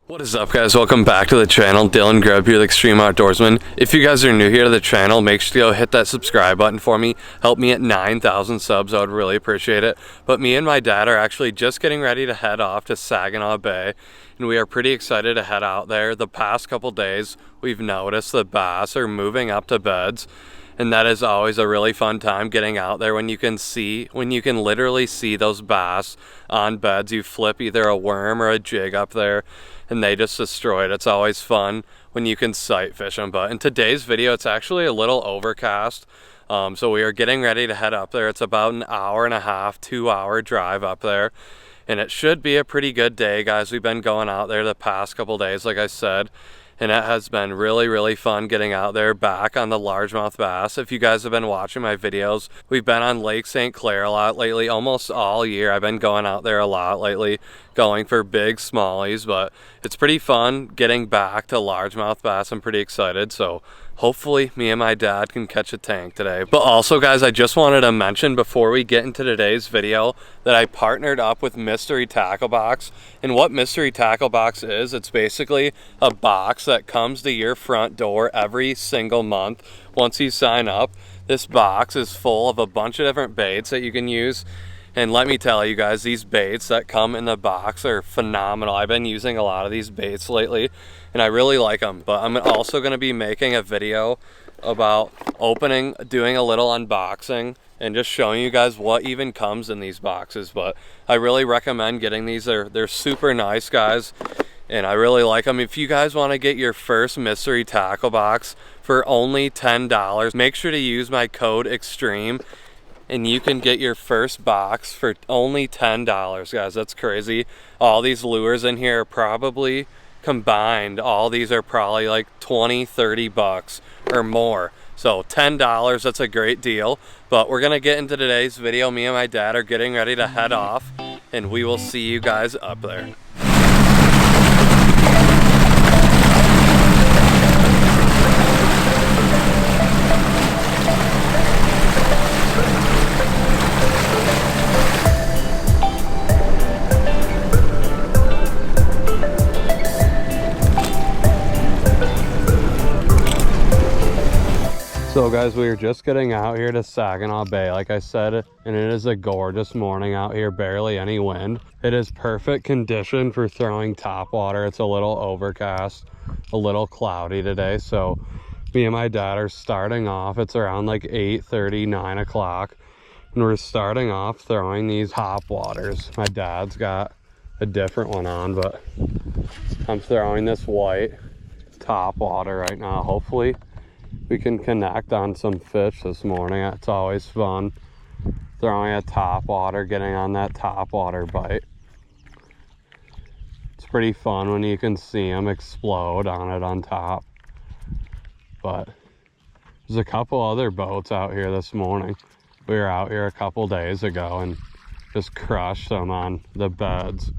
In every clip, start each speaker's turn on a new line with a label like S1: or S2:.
S1: What is up, guys? Welcome back to the channel. Dylan Grubb here with Extreme.Outdoorsmen. If you guys are new here to the channel, make sure to go hit that subscribe button for me. Help me at 9,000 subs. I would really appreciate it. But me and my dad are actually just getting ready to head off to Saginaw Bay, and we are pretty excited to head out there. The past couple days, we've noticed the bass are moving up to beds, and that is always a really fun time getting out there when you can literally see those bass on beds. You flip either a worm or a jig up there and they just destroy it. It's always fun when you can sight fish them. But in today's video, it's actually a little overcast. So we are getting ready to head up there. It's about an hour and a half, 2-hour drive up there. And it should be a pretty good day, guys. We've been going out there the past couple days, like I said. And it has been really fun getting out there back on the largemouth bass. If you guys have been watching my videos, we've been on Lake St. Clair a lot lately, almost all year. I've been going out there a lot lately, going for big smallies, but it's pretty fun getting back to largemouth bass. I'm pretty excited, so hopefully me and my dad can catch a tank today. But also, guys, I just wanted to mention before we get into today's video that I partnered up with Mystery Tackle Box. And what Mystery Tackle Box is, it's basically a box that comes to your front door every single month. Once you sign up, this box is full of a bunch of different baits that you can use. And let me tell you guys, these baits that come in the box are phenomenal. I've been using a lot of these baits lately and I really like them. But I'm also going to be making a video about doing a little unboxing and just showing you guys what even comes in these boxes. But I really recommend getting these. They're super nice, guys, and I really like them. If you guys want to get your first Mystery Tackle Box for only $10, make sure to use my code EXTREME. And you can get your first box for only $10, guys. That's crazy. All these lures in here are probably combined. All these are probably like 20, 30 bucks or more. So $10, that's a great deal. But we're gonna get into today's video. Me and my dad are getting ready to head off, and we will see you guys up there. So guys, we are just getting out here to Saginaw Bay, like I said, and it is a gorgeous morning out here, barely any wind. It is perfect condition for throwing topwater. It's a little overcast, a little cloudy today, so me and my dad are starting off. It's around like 8:30, 9 o'clock, and we're starting off throwing these topwaters. My dad's got a different one on, but I'm throwing this white topwater right now. Hopefully we can connect on some fish this morning. It's always fun throwing a topwater, getting on that topwater bite. It's pretty fun when you can see them explode on it on top. But there's a couple other boats out here this morning. We were out here a couple days ago and just crushed them on the beds.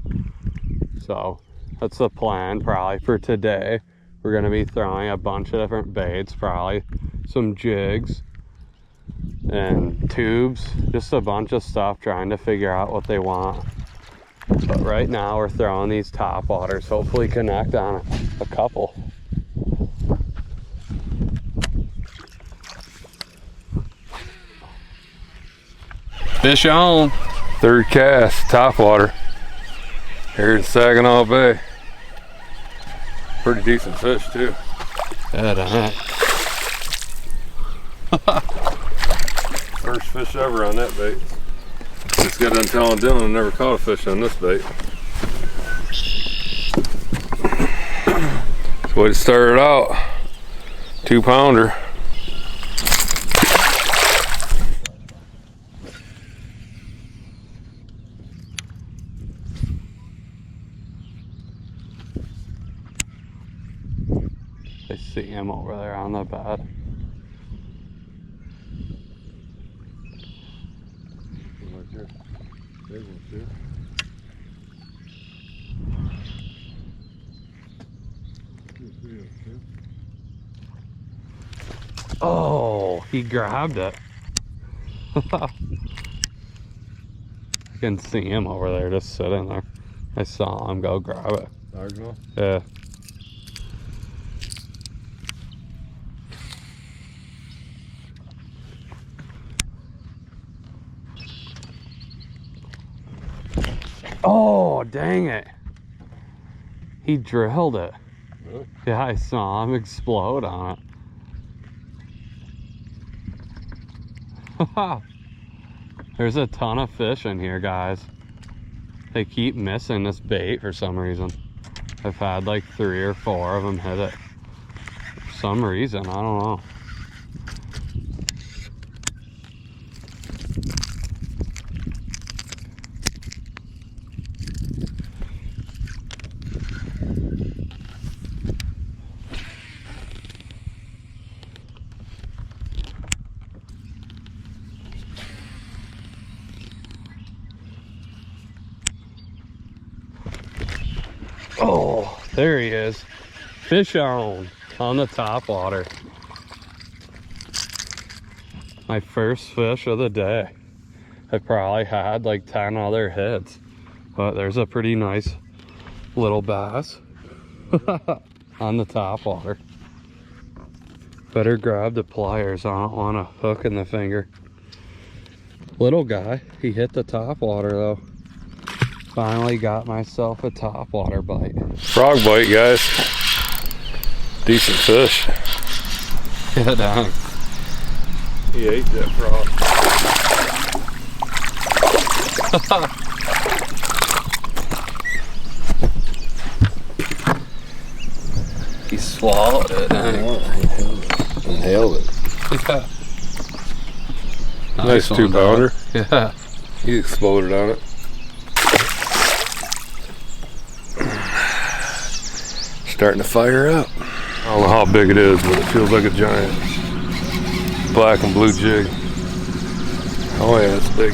S1: So that's the plan probably for today. We're going to be throwing a bunch of different baits, probably some jigs and tubes, just a bunch of stuff, trying to figure out what they want. But right now we're throwing these topwaters, hopefully connect on a couple. Fish on.
S2: Third cast, topwater here in Saginaw Bay. Pretty decent fish too. First fish ever on that bait. Just got done telling Dylan I never caught a fish on this bait. That's the way to start it out. 2-pounder.
S1: I see him over there on the bed. Oh, he grabbed it. I can see him over there just sitting there. I saw him go grab it.
S2: Saginaw?
S1: Yeah. Oh, dang it. He drilled it.
S2: Really?
S1: Yeah, I saw him explode on it. There's a ton of fish in here, guys. They keep missing this bait for some reason. I've had like 3 or 4 of them hit it. For some reason, I don't know. Oh, there he is. Fish on the top water. My first fish of the day. I probably had like 10 other hits, but there's a pretty nice little bass on the top water. Better grab the pliers. I don't want a hook in the finger. Little guy, he hit the top water though. Finally got myself a topwater bite.
S2: Frog bite, guys. Decent fish.
S1: Yeah, dang.
S2: He ate that frog.
S1: He swallowed it.
S2: Dang. Inhaled it.
S1: Yeah.
S2: Nice
S1: one,
S2: 2-pounder.
S1: Yeah.
S2: He exploded on it. Starting to fire up. I don't know how big it is, but it feels like a giant. Black and Blue Jig. Oh yeah, it's big.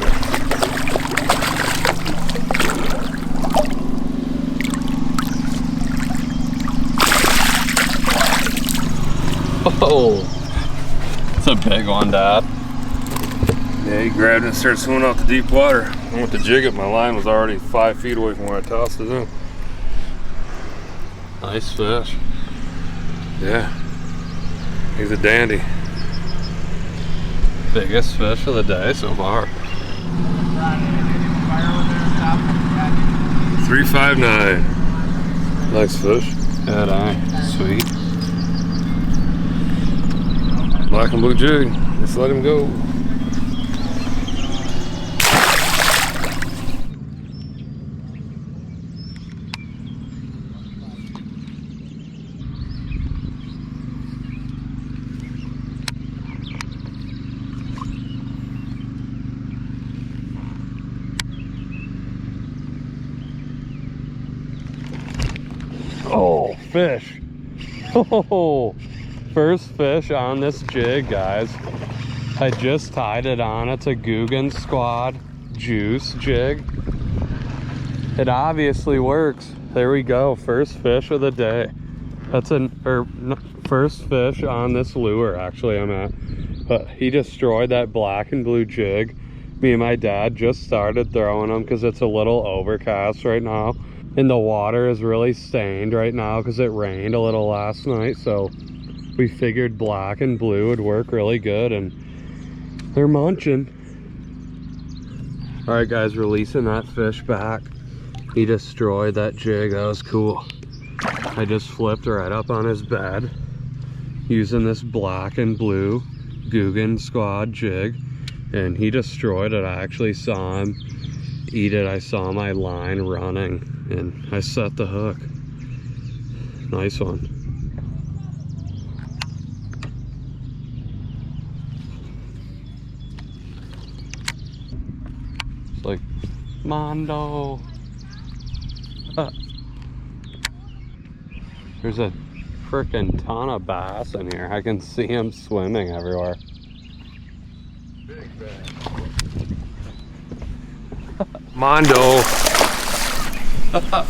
S1: Oh, it's a big one, Dad.
S2: Yeah, he grabbed it and started swimming out to deep water. I went to jig it, my line was already 5 feet away from where I tossed it in.
S1: Nice fish.
S2: Yeah, he's a dandy.
S1: Biggest fish of the day so far.
S2: 359. Nice fish.
S1: Yeah, dang. Sweet.
S2: Black and Blue Jig. Just let him go.
S1: Oh, fish. Oh, first fish on this jig, guys. I just tied it on. It's a Guggen Squad juice jig. It obviously works. There we go. First fish of the day. That's first fish on this lure, actually, I'm at. But he destroyed that black and blue jig. Me and my dad just started throwing them because it's a little overcast right now. And the water is really stained right now because it rained a little last night. So we figured black and blue would work really good, and they're munching. All right, guys, releasing that fish back. He destroyed that jig. That was cool. I just flipped right up on his bed using this black and blue Guggen Squad jig, and he destroyed it. I actually saw him eat it. I saw my line running and I set the hook. Nice one. It's like Mondo. There's a freaking ton of bass in here. I can see them swimming everywhere.
S2: Big bass. Mondo.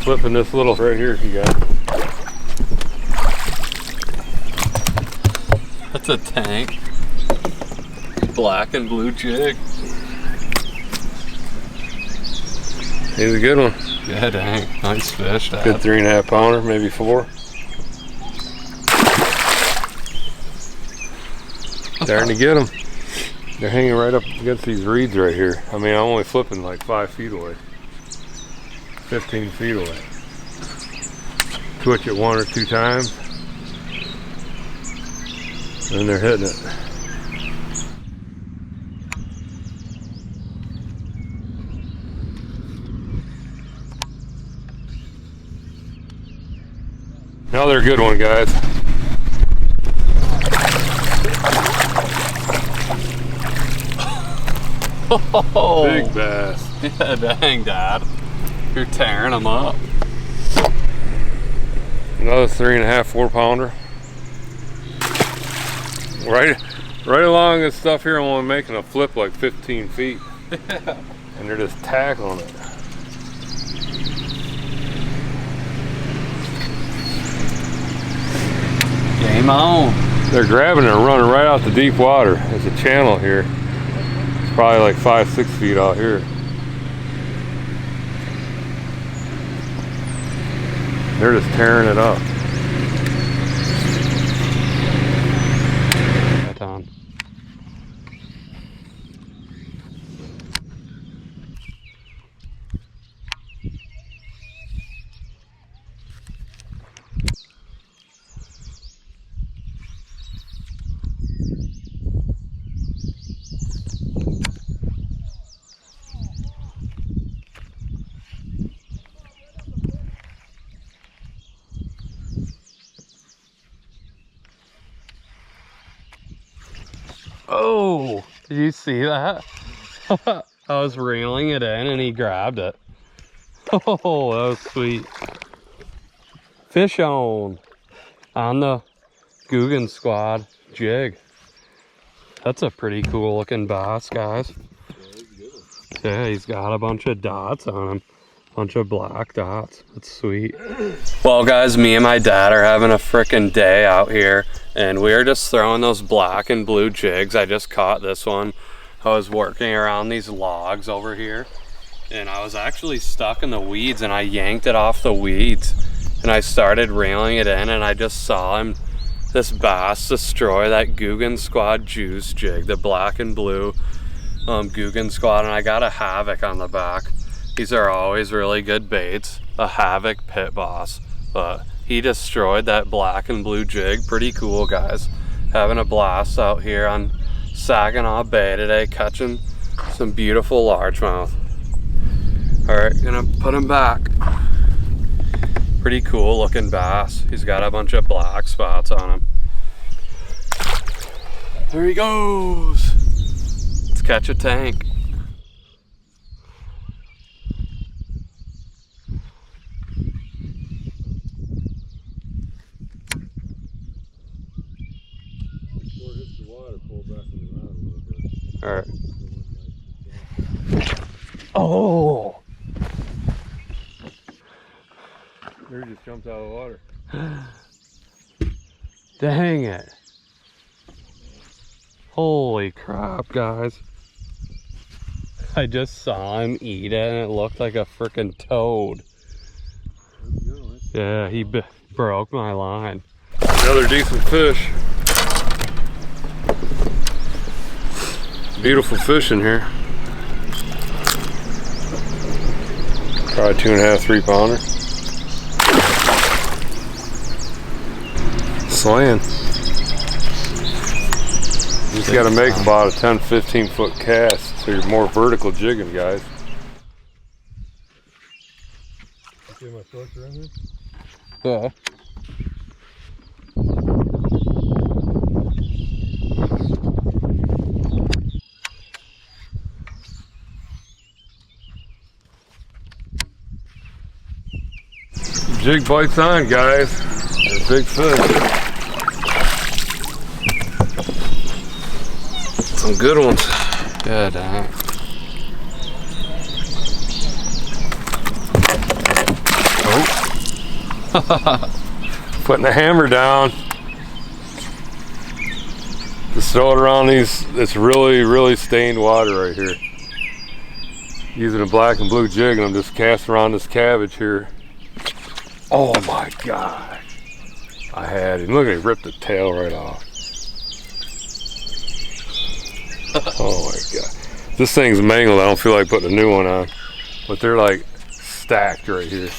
S2: Flipping this little right here, you got.
S1: That's a tank. Black and blue jig.
S2: He's a good one.
S1: Yeah, dang. Nice fish, Dad.
S2: Good 3.5 pounder, maybe 4. Starting to get them. They're hanging right up against these reeds right here. I mean, I'm only flipping like 5 feet away. 15 feet away. Twitch it 1 or 2 times. And they're hitting it. Another good one, guys.
S1: Oh,
S2: big bass.
S1: Yeah, dang, Dad. You're tearing them up.
S2: Another 3.5, 4 pounder. Right along this stuff here, I'm only making a flip like 15 feet.
S1: Yeah.
S2: And they're just tackling it.
S1: Game on.
S2: They're grabbing and running right out the deep water. There's a channel here. It's probably like 5, 6 feet out here. They're just tearing it up.
S1: Right on. Oh, did you see that? I was reeling it in and he grabbed it. Oh, that was sweet. Fish on the Guggen Squad jig. That's a pretty cool looking bass, guys. Yeah, he's got a bunch of dots on him. Bunch of black dots. That's sweet. Well, guys, me and my dad are having a frickin' day out here, and we are just throwing those black and blue jigs. I just caught this one. I was working around these logs over here, and I was actually stuck in the weeds, and I yanked it off the weeds, and I started reeling it in, and I just saw this bass destroy that Guggen Squad juice jig, the black and blue Guggen Squad, and I got a Havoc on the back. These are always really good baits. A Havoc Pit Boss. But he destroyed that black and blue jig. Pretty cool, guys. Having a blast out here on Saginaw Bay today, catching some beautiful largemouth. Alright, gonna put him back. Pretty cool looking bass. He's got a bunch of black spots on him. There he goes. Let's catch a tank. All right. Oh!
S2: There he just jumped out of the water.
S1: Dang it. Holy crap, guys. I just saw him eat it and it looked like a freaking toad. Yeah, he broke my line.
S2: Another decent fish. Beautiful fish in here. Probably 2.5, 3 pounder. Slaying. You just gotta make about a 10, 15 foot cast, so you're more vertical jigging, guys. You see my filter in here?
S1: Yeah.
S2: Jig bites on, guys. They're big fish. Some good ones.
S1: Yeah, dang.
S2: Oh. Putting the hammer down. Just throw it around this really, really stained water right here. Using a black and blue jig, and I'm just casting around this cabbage here. Oh my God. I had him. Look at him, ripped the tail right off. Oh my God. This thing's mangled. I don't feel like putting a new one on. But they're like stacked right here.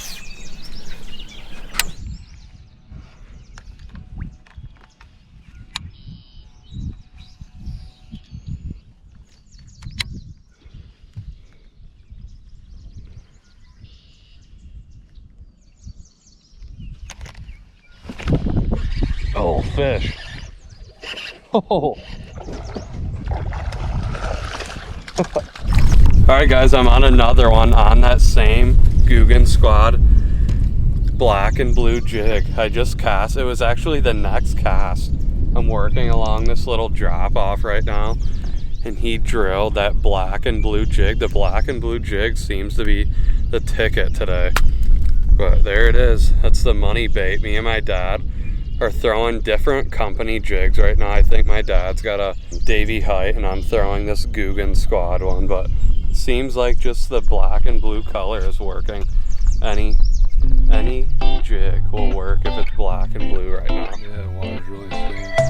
S2: Oh, fish. Oh.
S1: Alright guys, I'm on another one on that same Guggen Squad black and blue jig. I just cast. It was actually the next cast. I'm working along this little drop off right now, and he drilled that black and blue jig. The black and blue jig seems to be the ticket today. But there it is. That's the money bait. Me and my dad are throwing different company jigs right now. I think my dad's got a Davy Height and I'm throwing this Guggen Squad one, but it seems like just the black and blue color is working. Any jig will work if it's black and blue right now.
S2: Yeah, water's really steamy.